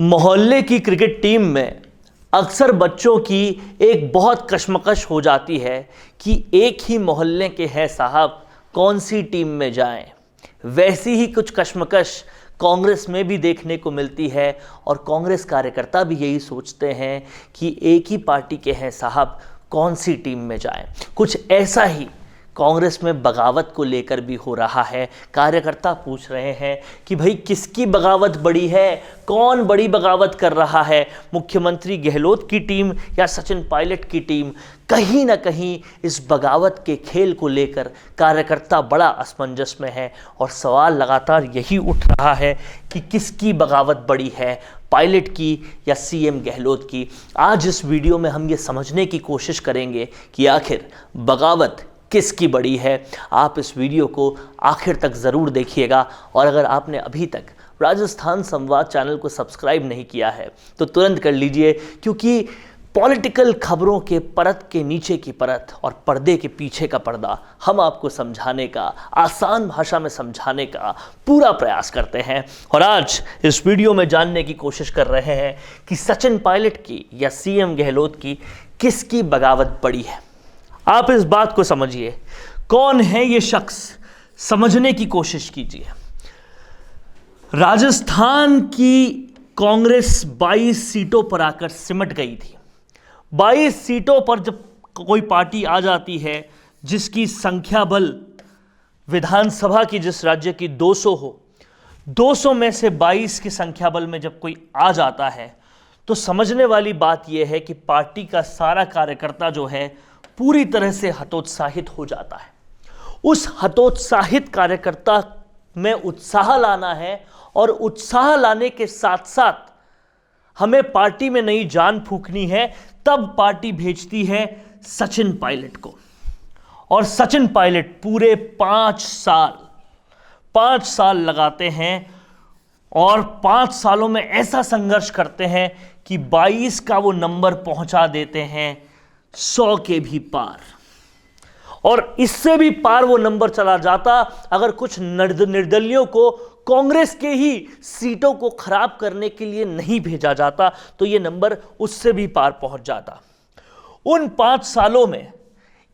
मोहल्ले की cricket team में अक्सर बच्चों की एक बहुत कशमकश हो जाती है कि एक ही मोहल्ले के हैं साहब, कौन सी टीम में जाएं। वैसी ही कुछ कशमकश कांग्रेस में भी देखने को मिलती है और कांग्रेस कार्यकर्ता भी यही सोचते हैं कि एक ही पार्टी के हैं साहब, कौन सी टीम में जाएं। कुछ ऐसा ही कांग्रेस में बगावत को लेकर भी हो रहा है। कार्यकर्ता पूछ रहे हैं कि भाई किसकी बगावत बड़ी है, कौन बड़ी बगावत कर रहा है, मुख्यमंत्री गहलोत की टीम या सचिन पायलट की टीम। कहीं ना कहीं इस बगावत के खेल को लेकर कार्यकर्ता बड़ा असमंजस में है और सवाल लगातार यही उठ रहा है कि किसकी बगावत बड़ी है, पायलट की या सीएम गहलोत की। आज इस वीडियो में हम ये समझने की कोशिश करेंगे कि आखिर बगावत किसकी बड़ी है। आप इस वीडियो को आखिर तक ज़रूर देखिएगा और अगर आपने अभी तक राजस्थान संवाद चैनल को सब्सक्राइब नहीं किया है तो तुरंत कर लीजिए, क्योंकि पॉलिटिकल खबरों के परत के नीचे की परत और पर्दे के पीछे का पर्दा हम आपको समझाने का, आसान भाषा में समझाने का पूरा प्रयास करते हैं। और आज इस वीडियो में जानने की कोशिश कर रहे हैं कि सचिन पायलट की या सीएम गहलोत की किसकी बगावत बड़ी है। आप इस बात को समझिए, कौन है ये शख्स, समझने की कोशिश कीजिए। राजस्थान की कांग्रेस 22 सीटों पर आकर सिमट गई थी। 22 सीटों पर जब कोई पार्टी आ जाती है जिसकी संख्या बल विधानसभा की जिस राज्य की 200 हो, 200 में से 22 की संख्या बल में जब कोई आ जाता है तो समझने वाली बात यह है कि पार्टी का सारा कार्यकर्ता जो है पूरी तरह से हतोत्साहित हो जाता है। उस हतोत्साहित कार्यकर्ता में उत्साह लाना है और उत्साह लाने के साथ साथ हमें पार्टी में नई जान फूंकनी है। तब पार्टी भेजती है सचिन पायलट को और सचिन पायलट पूरे 5 साल लगाते हैं और 5 सालों में ऐसा संघर्ष करते हैं कि 22 का वो नंबर पहुंचा देते हैं 100 के भी पार, और इससे भी पार वो नंबर चला जाता अगर कुछ निर्दलियों को कांग्रेस के ही सीटों को खराब करने के लिए नहीं भेजा जाता तो ये नंबर उससे भी पार पहुंच जाता। उन 5 सालों में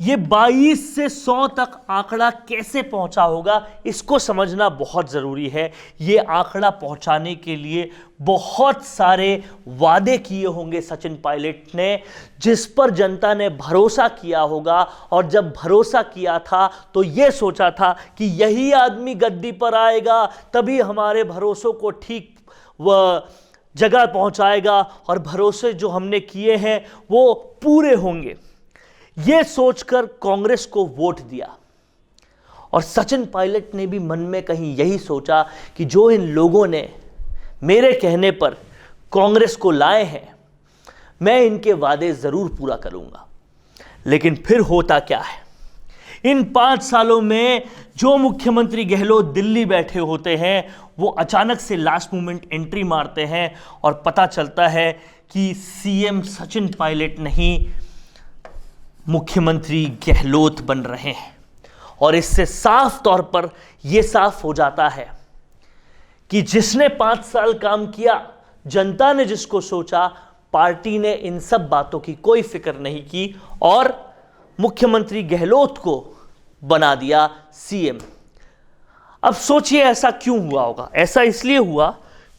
ये 22 से 100 तक आंकड़ा कैसे पहुंचा होगा, इसको समझना बहुत ज़रूरी है। ये आंकड़ा पहुंचाने के लिए बहुत सारे वादे किए होंगे सचिन पायलट ने, जिस पर जनता ने भरोसा किया होगा। और जब भरोसा किया था तो ये सोचा था कि यही आदमी गद्दी पर आएगा, तभी हमारे भरोसों को ठीक व जगह पहुंचाएगा और भरोसे जो हमने किए हैं वो पूरे होंगे। यह सोचकर कांग्रेस को वोट दिया और सचिन पायलट ने भी मन में कहीं यही सोचा कि जो इन लोगों ने मेरे कहने पर कांग्रेस को लाए हैं, मैं इनके वादे जरूर पूरा करूंगा। लेकिन फिर होता क्या है, इन 5 सालों में जो मुख्यमंत्री गहलोत दिल्ली बैठे होते हैं वो अचानक से लास्ट मोमेंट एंट्री मारते हैं और पता चलता है कि सीएम सचिन पायलट नहीं, मुख्यमंत्री गहलोत बन रहे हैं। और इससे साफ तौर पर यह साफ हो जाता है कि जिसने 5 साल काम किया, जनता ने जिसको सोचा, पार्टी ने इन सब बातों की कोई फिक्र नहीं की और मुख्यमंत्री गहलोत को बना दिया सीएम। अब सोचिए ऐसा क्यों हुआ होगा। ऐसा इसलिए हुआ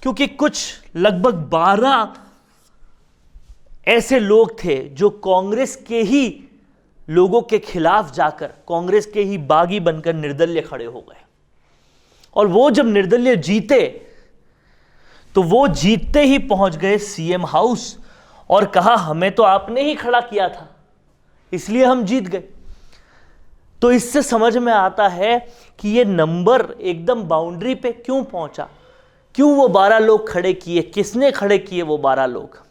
क्योंकि कुछ लगभग 12 ऐसे लोग थे जो कांग्रेस के ही लोगों के खिलाफ जाकर कांग्रेस के ही बागी बनकर निर्दलीय खड़े हो गए। और वो जब निर्दलीय जीते तो वो जीतते ही पहुंच गए सीएम हाउस और कहा हमें तो आपने ही खड़ा किया था इसलिए हम जीत गए। तो इससे समझ में आता है कि ये नंबर एकदम बाउंड्री पे क्यों पहुंचा, क्यों वो 12 लोग खड़े किए, किसने खड़े किए वो 12 लोग।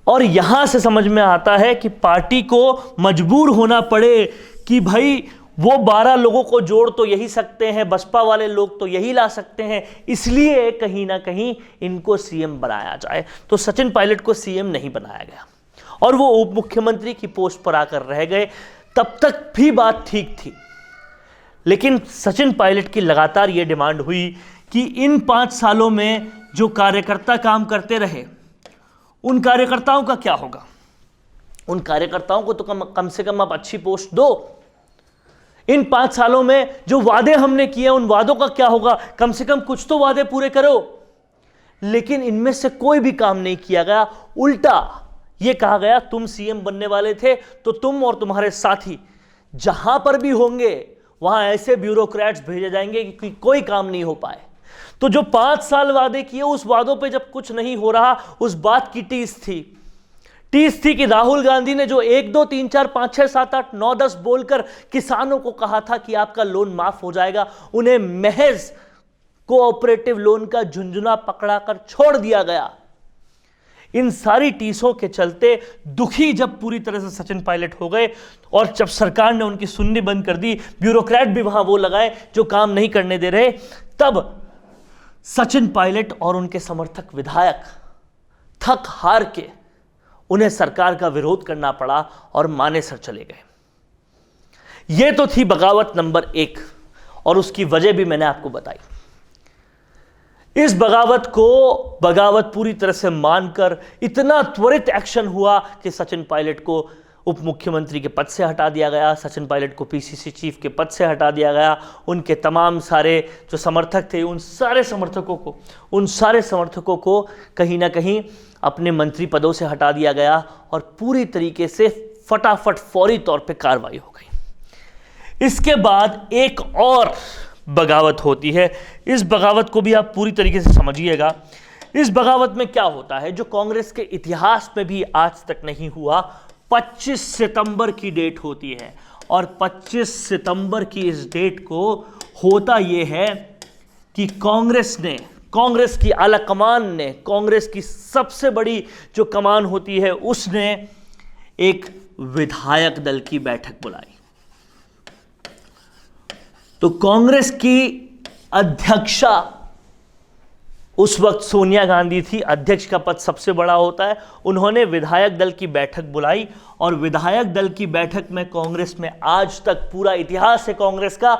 और यहां से समझ में आता है कि पार्टी को मजबूर होना पड़े कि भाई वो 12 लोगों को जोड़ तो यही सकते हैं, बसपा वाले लोग तो यही ला सकते हैं, इसलिए कहीं ना कहीं इनको सीएम बनाया जाए। तो सचिन पायलट को सीएम नहीं बनाया गया और वो उप मुख्यमंत्री की पोस्ट पर आकर रह गए। तब तक भी बात ठीक थी, लेकिन सचिन पायलट की लगातार ये डिमांड हुई कि इन 5 सालों में जो कार्यकर्ता काम करते रहे, उन कार्यकर्ताओं का क्या होगा? उन कार्यकर्ताओं को तो कम से कम आप अच्छी पोस्ट दो। इन 5 सालों में जो वादे हमने किए उन वादों का क्या होगा? कम से कम कुछ तो वादे पूरे करो। लेकिन इनमें से कोई भी काम नहीं किया गया। उल्टा यह कहा गया तुम सीएम बनने वाले थे तो तुम और तुम्हारे साथी जहां पर भी होंगे वहां ऐसे ब्यूरोक्रेट्स भेजे जाएंगे कि कोई काम नहीं हो पाए। तो जो 5 साल वादे किए उस वादों पे जब कुछ नहीं हो रहा, उस बात की टीस थी कि राहुल गांधी ने जो 1 2 3 4 5 6 7 8 9 10 बोलकर किसानों को कहा था कि आपका लोन माफ हो जाएगा, उन्हें महज कोऑपरेटिव लोन का झुंझुना पकड़ाकर छोड़ दिया गया। इन सारी टीसों के चलते दुखी जब पूरी तरह से सचिन पायलट हो गए और जब सरकार ने उनकी सुननी बंद कर दी, ब्यूरोक्रेट भी वहां वो लगाए जो काम नहीं करने दे रहे, तब सचिन पायलट और उनके समर्थक विधायक थक हार के उन्हें सरकार का विरोध करना पड़ा और माने सर चले गए। यह तो थी बगावत नंबर 1 और उसकी वजह भी मैंने आपको बताई। इस बगावत पूरी तरह से मानकर इतना त्वरित एक्शन हुआ कि सचिन पायलट को उप मुख्यमंत्री के पद से हटा दिया गया, सचिन पायलट को पीसीसी चीफ के पद से हटा दिया गया, उनके तमाम सारे जो समर्थक थे उन सारे समर्थकों को कहीं ना कहीं अपने मंत्री पदों से हटा दिया गया और पूरी तरीके से फटाफट फौरी तौर पे कार्रवाई हो गई। इसके बाद एक और बगावत होती है। इस बगावत को भी आप पूरी तरीके से समझिएगा। इस बगावत में क्या होता है जो कांग्रेस के इतिहास में भी आज तक नहीं हुआ। 25 सितंबर की डेट होती है और 25 सितंबर की इस डेट को होता यह है कि कांग्रेस की आला कमान ने, कांग्रेस की सबसे बड़ी जो कमान होती है उसने एक विधायक दल की बैठक बुलाई। तो कांग्रेस की अध्यक्षा उस वक्त सोनिया गांधी थी, अध्यक्ष का पद सबसे बड़ा होता है। उन्होंने विधायक दल की बैठक बुलाई और विधायक दल की बैठक में कांग्रेस में आज तक पूरा इतिहास है कांग्रेस का,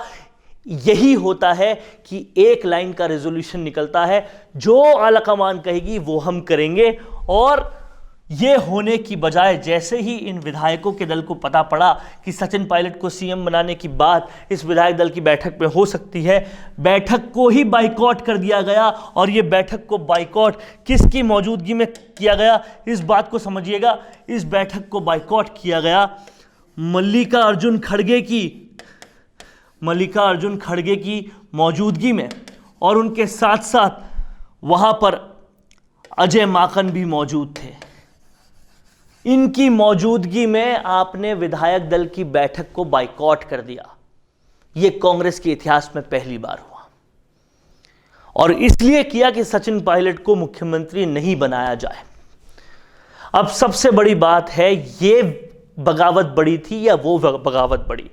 यही होता है कि एक लाइन का रेजोल्यूशन निकलता है, जो आलाकमान कहेगी वो हम करेंगे। और ये होने की बजाय जैसे ही इन विधायकों के दल को पता पड़ा कि सचिन पायलट को सीएम बनाने की बात इस विधायक दल की बैठक में हो सकती है, बैठक को ही बाइकआउट कर दिया गया। और ये बैठक को बाइकआउट किसकी मौजूदगी में किया गया, इस बात को समझिएगा। इस बैठक को बाइकआउट किया गया मल्लिकार्जुन खड़गे की मौजूदगी में, और उनके साथ साथ वहां पर अजय माकन भी मौजूद थे। इनकी मौजूदगी में आपने विधायक दल की बैठक को बाइकआउट कर दिया। यह कांग्रेस के इतिहास में पहली बार हुआ और इसलिए किया कि सचिन पायलट को मुख्यमंत्री नहीं बनाया जाए। अब सबसे बड़ी बात है, यह बगावत बड़ी थी या वो बगावत बड़ी,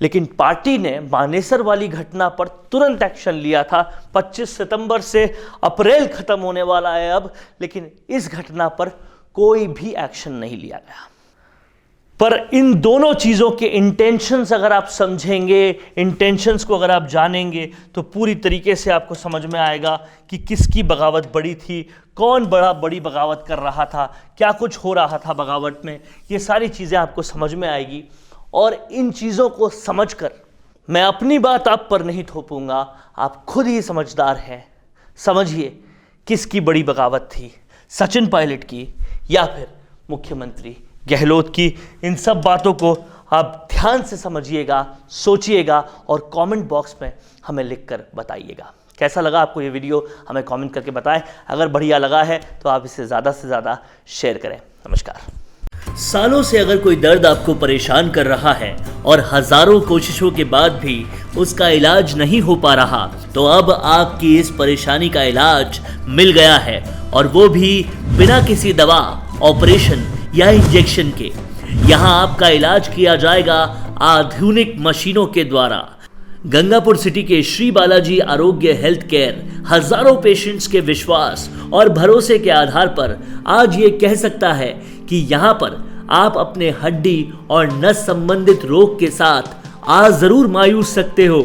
लेकिन पार्टी ने मानेसर वाली घटना पर तुरंत एक्शन लिया था। 25 सितंबर से अप्रैल खत्म होने वाला है अब, लेकिन इस घटना पर कोई भी एक्शन नहीं लिया गया। पर इन दोनों चीजों के इंटेंशंस अगर आप समझेंगे, इंटेंशंस को अगर आप जानेंगे, तो पूरी तरीके से आपको समझ में आएगा कि किसकी बगावत बड़ी थी, कौन बड़ी बगावत कर रहा था, क्या कुछ हो रहा था बगावत में। ये सारी चीजें आपको समझ में आएगी और इन चीजों को समझकर मैं अपनी बात आप पर नहीं थोपूंगा, आप खुद ही समझदार हैं। समझिए किसकी बड़ी बगावत थी, सचिन पायलट की या फिर मुख्यमंत्री गहलोत की। इन सब बातों को आप ध्यान से समझिएगा, सोचिएगा और कमेंट बॉक्स में हमें लिखकर बताइएगा। कैसा लगा आपको ये वीडियो, हमें कमेंट करके बताएं। अगर बढ़िया लगा है तो आप इसे ज़्यादा से ज़्यादा शेयर करें। नमस्कार। सालों से अगर कोई दर्द आपको परेशान कर रहा है और हजारों कोशिशों के बाद भी उसका इलाज नहीं हो पा रहा, तो अब आपकी इस परेशानी का इलाज मिल गया है, और वो भी बिना किसी दवा, ऑपरेशन या इंजेक्शन के। यहाँ आपका इलाज किया जाएगा आधुनिक मशीनों के द्वारा। गंगापुर सिटी के श्री बालाजी आरोग्य हेल्थ केयर हजारों पेशेंट्स के विश्वास और भरोसे के आधार पर आज ये कह सकता है कि यहाँ पर आप अपने हड्डी और नस संबंधित रोग के साथ जरूर मायूस सकते हो,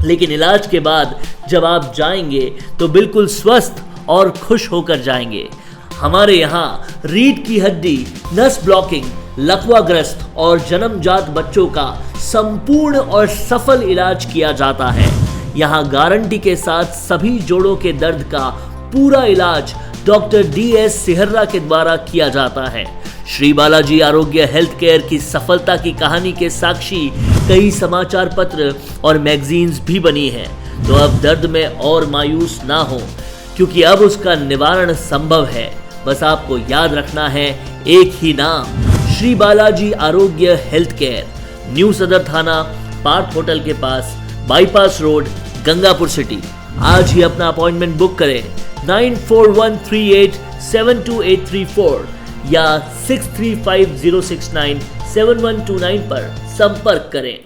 लेकिन इलाज के बाद जब आप जाएंगे तो बिल्कुल स्वस्थ और खुश होकर जाएंगे। हमारे यहाँ रीढ़ की हड्डी, नस ब्लॉकिंग, लकवाग्रस्त और जन्मजात बच्चों का संपूर्ण और सफल इलाज किया जाता है। यहाँ गारंटी के साथ सभी जोड़ों के दर्द का पूरा इलाज डॉक्टर DS सिहर्रा के द्वारा किया जाता है। श्री बालाजी आरोग्य हेल्थ केयर की सफलता की कहानी के साक्षी कई समाचार पत्र और मैगजीन्स भी बनी हैं। तो अब दर्द में और मायूस ना हो, क्योंकि अब उसका निवारण संभव है। बस आपको याद रखना है एक ही नाम, श्री बालाजी आरोग्य हेल्थ केयर, न्यू सदर थाना, पार्थ होटल के पास, बाईपास रोड, गंगापुर सिटी। आज ही अपना अपॉइंटमेंट बुक करें 9413872834 या 6350697129 पर संपर्क करें।